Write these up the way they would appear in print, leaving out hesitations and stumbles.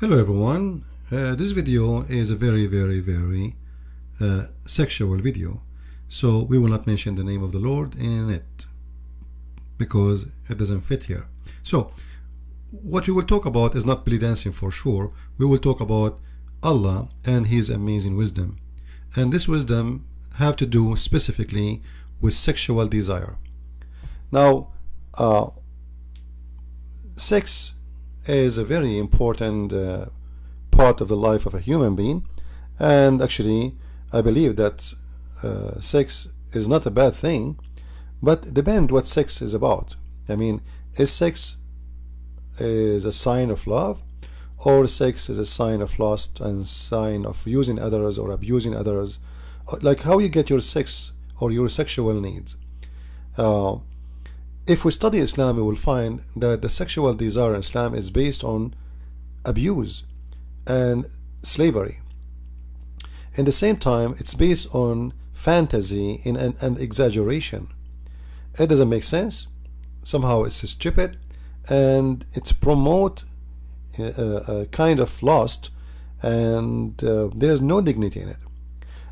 Hello everyone. This video is a very sexual video, so we will not mention the name of the Lord in it because it doesn't fit here. So what we will talk about is not belly dancing for sure. We will talk about Allah and His amazing wisdom, and this wisdom have to do specifically with sexual desire. Now sex is a very important part of the life of a human being, and actually I believe that sex is not a bad thing, but depend what sex is about. I mean, is sex is a sign of love, or sex is a sign of lust and sign of using others or abusing others? Like how you get your sex or your sexual needs. If we study Islam, we will find that the sexual desire in Islam is based on abuse and slavery. In the same time, it's based on fantasy and exaggeration. It doesn't make sense. Somehow it's stupid, and it's promote a kind of lust, and there is no dignity in it.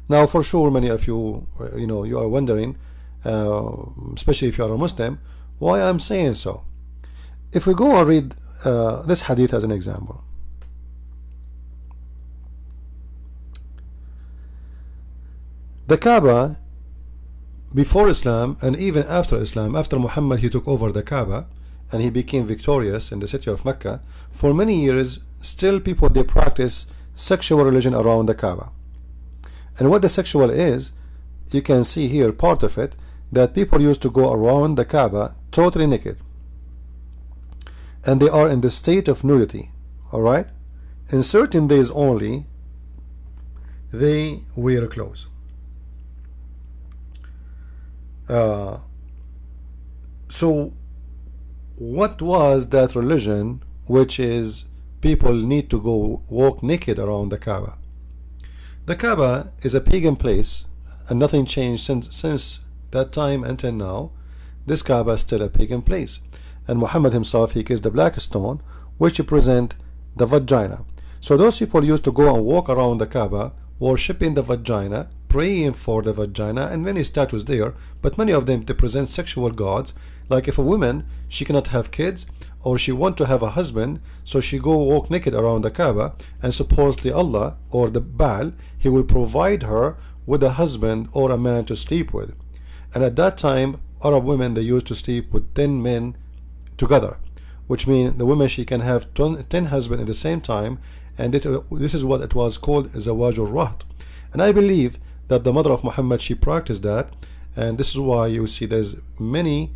Now, for sure, many of you, you are wondering, especially if you are a Muslim, why I'm saying so. If we go and read this hadith as an example. The Kaaba before Islam and even after Islam, after Muhammad he took over the Kaaba and he became victorious in the city of Mecca, for many years still people they practice sexual religion around the Kaaba. And what the sexual is, you can see here part of it, that people used to go around the Kaaba totally naked, and they are in the state of nudity. Alright, in certain days only they wear clothes. So what was that religion which is people need to go walk naked around the Kaaba? The Kaaba is a pagan place, and nothing changed since that time until now. This Kaaba is still a pagan place, and Muhammad himself, he kissed the black stone which represent the vagina. So those people used to go and walk around the Kaaba worshipping the vagina, praying for the vagina, and many statues there, but many of them they present sexual gods. Like if a woman, she cannot have kids or she want to have a husband, so she go walk naked around the Kaaba, and supposedly Allah or the Baal, he will provide her with a husband or a man to sleep with. And at that time Arab women, they used to sleep with 10 men together, which means the woman, she can have 10 husbands at the same time, and this is what it was called JihadWatchVideo. And I believe that the mother of Muhammad, she practiced that, and this is why you see there's many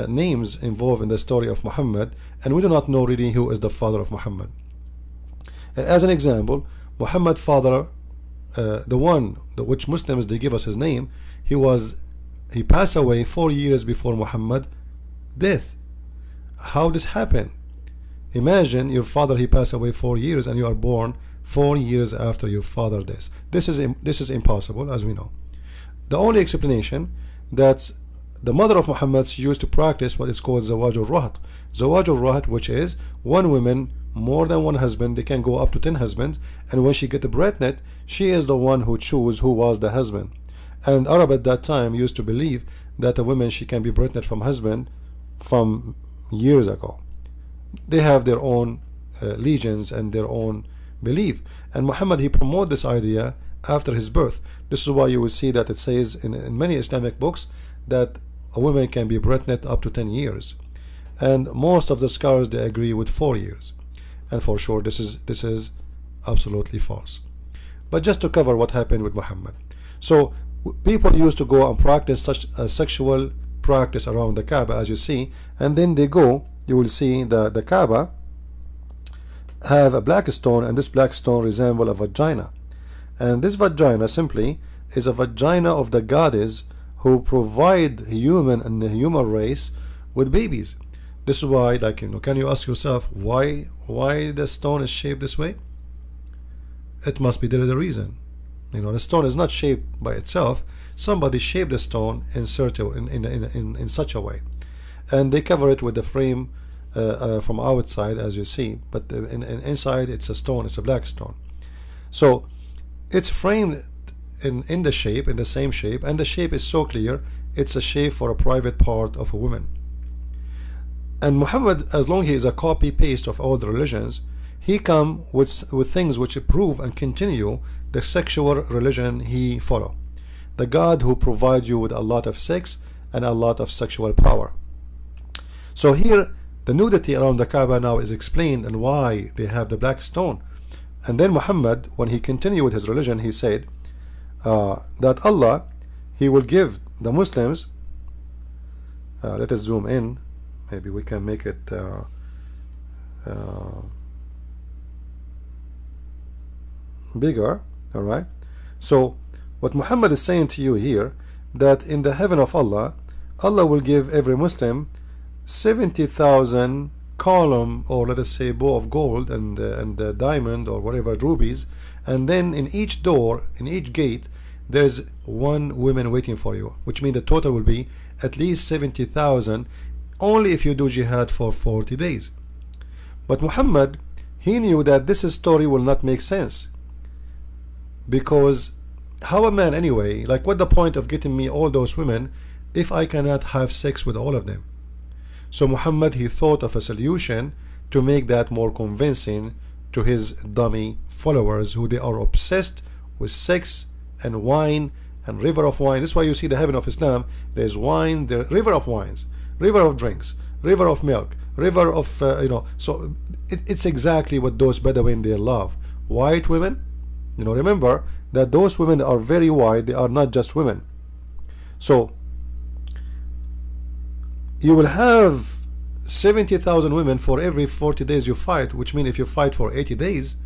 names involved in the story of Muhammad, and we do not know really who is the father of Muhammad. As an example, Muhammad's father, the one which Muslims they give us his name, he passed away 4 years before Muhammad's death. How this happened? Imagine your father, he passed away 4 years, and you are born 4 years after your father death. This is impossible, as we know. The only explanation, that the mother of Muhammad used to practice what is called zawajul-rahat, which is one woman, more than one husband, they can go up to 10 husbands, and when she get pregnant, she is the one who choose who was the husband. And Arab at that time used to believe that a woman, she can be pregnant from husband from years ago. They have their own legends and their own belief, and Muhammad, he promoted this idea after his birth. This is why you will see that it says in many Islamic books that a woman can be pregnant up to 10 years, and most of the scholars they agree with 4 years, and for sure this is absolutely false. But just to cover what happened with Muhammad, so people used to go and practice such a sexual practice around the Kaaba, as you see, and then they go, you will see the Kaaba have a black stone, and this black stone resemble a vagina, and this vagina simply is a vagina of the goddess who provide human and the human race with babies. This is why, like, can you ask yourself why the stone is shaped this way? It must be there is a reason. The stone is not shaped by itself. Somebody shaped the stone in such a way, and they cover it with the frame from outside, as you see, but inside it's a stone, it's a black stone. So it's framed in the shape, in the same shape, and the shape is so clear, it's a shape for a private part of a woman. And Muhammad, as long as he is a copy paste of all the religions, he come with things which prove and continue the sexual religion he follow. The God who provide you with a lot of sex and a lot of sexual power. So here the nudity around the Kaaba now is explained and why they have the black stone. And then Muhammad, when he continued with his religion, he said that Allah, he will give the Muslims, let us zoom in, maybe we can make it bigger. All right, so what Muhammad is saying to you here, that in the heaven of Allah, Allah will give every Muslim 70,000 column, or let us say bow of gold and diamond or whatever, rubies, and then in each door, in each gate, there's one woman waiting for you, which means the total will be at least 70,000 only if you do jihad for 40 days. But Muhammad, he knew that this story will not make sense, because how a man anyway, like what the point of getting me all those women if I cannot have sex with all of them? So Muhammad, he thought of a solution to make that more convincing to his dummy followers, who they are obsessed with sex and wine and river of wine. This is why you see the heaven of Islam, there's wine, the river of wines, river of drinks, river of milk, river of so it's exactly what those Bedouin they love. White women, remember that those women are very white, they are not just women. So you will have 70,000 women for every 40 days you fight, which means if you fight for 80 days,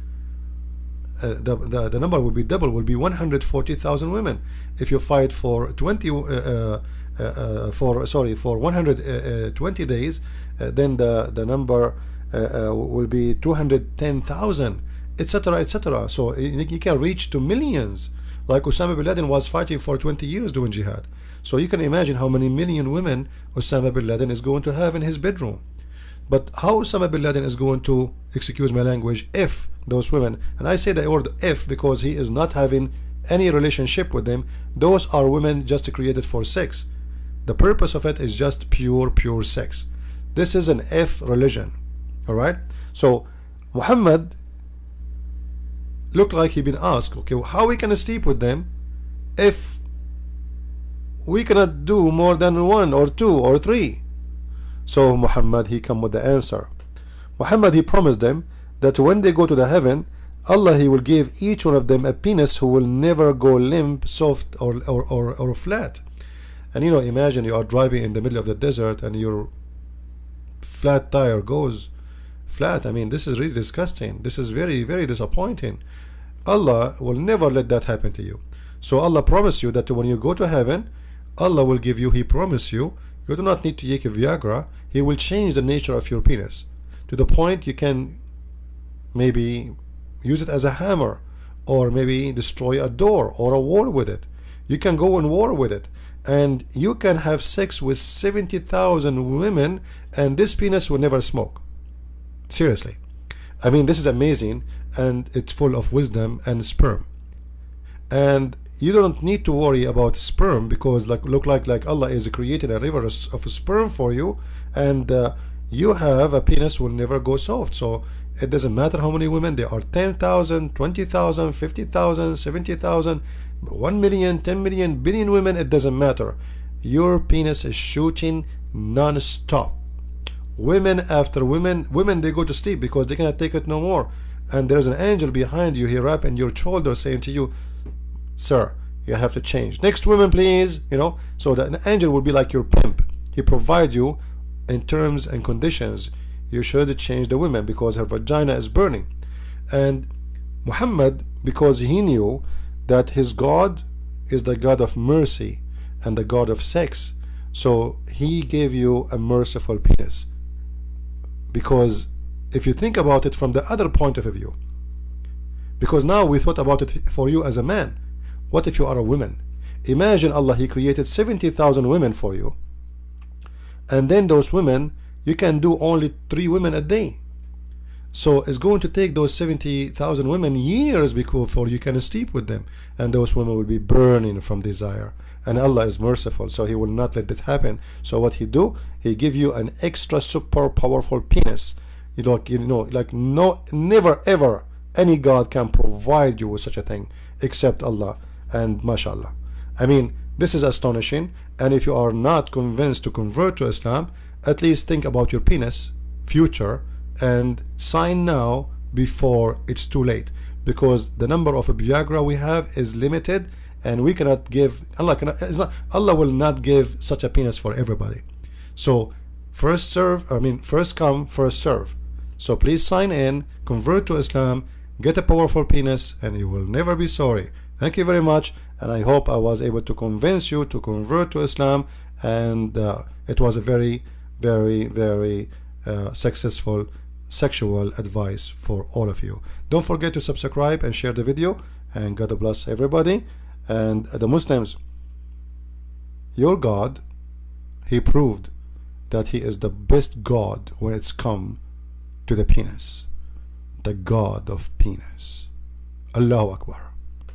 the number will be double, will be 140,000 women. If you fight for 120 days, then the number will be 210,000, etc., etc. So you can reach to millions, like Osama bin Laden was fighting for 20 years doing jihad. So you can imagine how many million women Osama bin Laden is going to have in his bedroom. But how Osama bin Laden is going to, excuse my language, if those women, and I say the word if because he is not having any relationship with them, those are women just created for sex. The purpose of it is just pure sex. This is an if religion. Alright, so Muhammad looked like he been asked, okay, how we can sleep with them if we cannot do more than 1 or 2 or 3? So Muhammad, he come with the answer. Muhammad, he promised them that when they go to the heaven, Allah, he will give each one of them a penis who will never go limp, soft or flat. And imagine you are driving in the middle of the desert and your flat tire goes flat. I mean, this is really disgusting. This is very disappointing. Allah will never let that happen to you. So Allah promised you that when you go to heaven, Allah will give you, he promised you, you do not need to take a Viagra. He will change the nature of your penis to the point you can maybe use it as a hammer, or maybe destroy a door or a wall with it. You can go in war with it, and you can have sex with 70,000 women, and this penis will never smoke. Seriously, I mean, this is amazing, and it's full of wisdom and sperm. And you don't need to worry about sperm, because look like Allah is creating a river of sperm for you, and you have a penis will never go soft. So it doesn't matter how many women there are, 10,000, 20,000, 50,000, 70,000, 1 million, 10 million, billion women, it doesn't matter. Your penis is shooting non-stop. Women after women, they go to sleep because they cannot take it no more. And there's an angel behind you, he wrapping your shoulder saying to you, sir, you have to change. Next woman, please. So the angel will be like your pimp. He provide you in terms and conditions. You should change the woman because her vagina is burning. And Muhammad, because he knew that his God is the God of mercy and the God of sex, so he gave you a merciful penis. Because if you think about it from the other point of view, because now we thought about it for you as a man, what if you are a woman? Imagine Allah, he created 70,000 women for you, and then those women, you can do only 3 women a day. So it's going to take those 70,000 women years before you can sleep with them, and those women will be burning from desire. And Allah is merciful, so He will not let this happen. So what He do? He give you an extra super powerful penis. Like no, never ever any God can provide you with such a thing except Allah. And mashallah, I mean, this is astonishing. And if you are not convinced to convert to Islam, at least think about your penis future and sign now before it's too late, because the number of Viagra we have is limited, and we cannot give, Allah will not give such a penis for everybody. So first come, first serve. So please sign in, convert to Islam, get a powerful penis, and you will never be sorry. Thank you very much, and I hope I was able to convince you to convert to Islam, and it was a very, very, very successful sexual advice for all of you. Don't forget to subscribe and share the video, and God bless everybody. And the Muslims, your God, He proved that He is the best God when it's come to the penis, the God of penis. Allahu Akbar.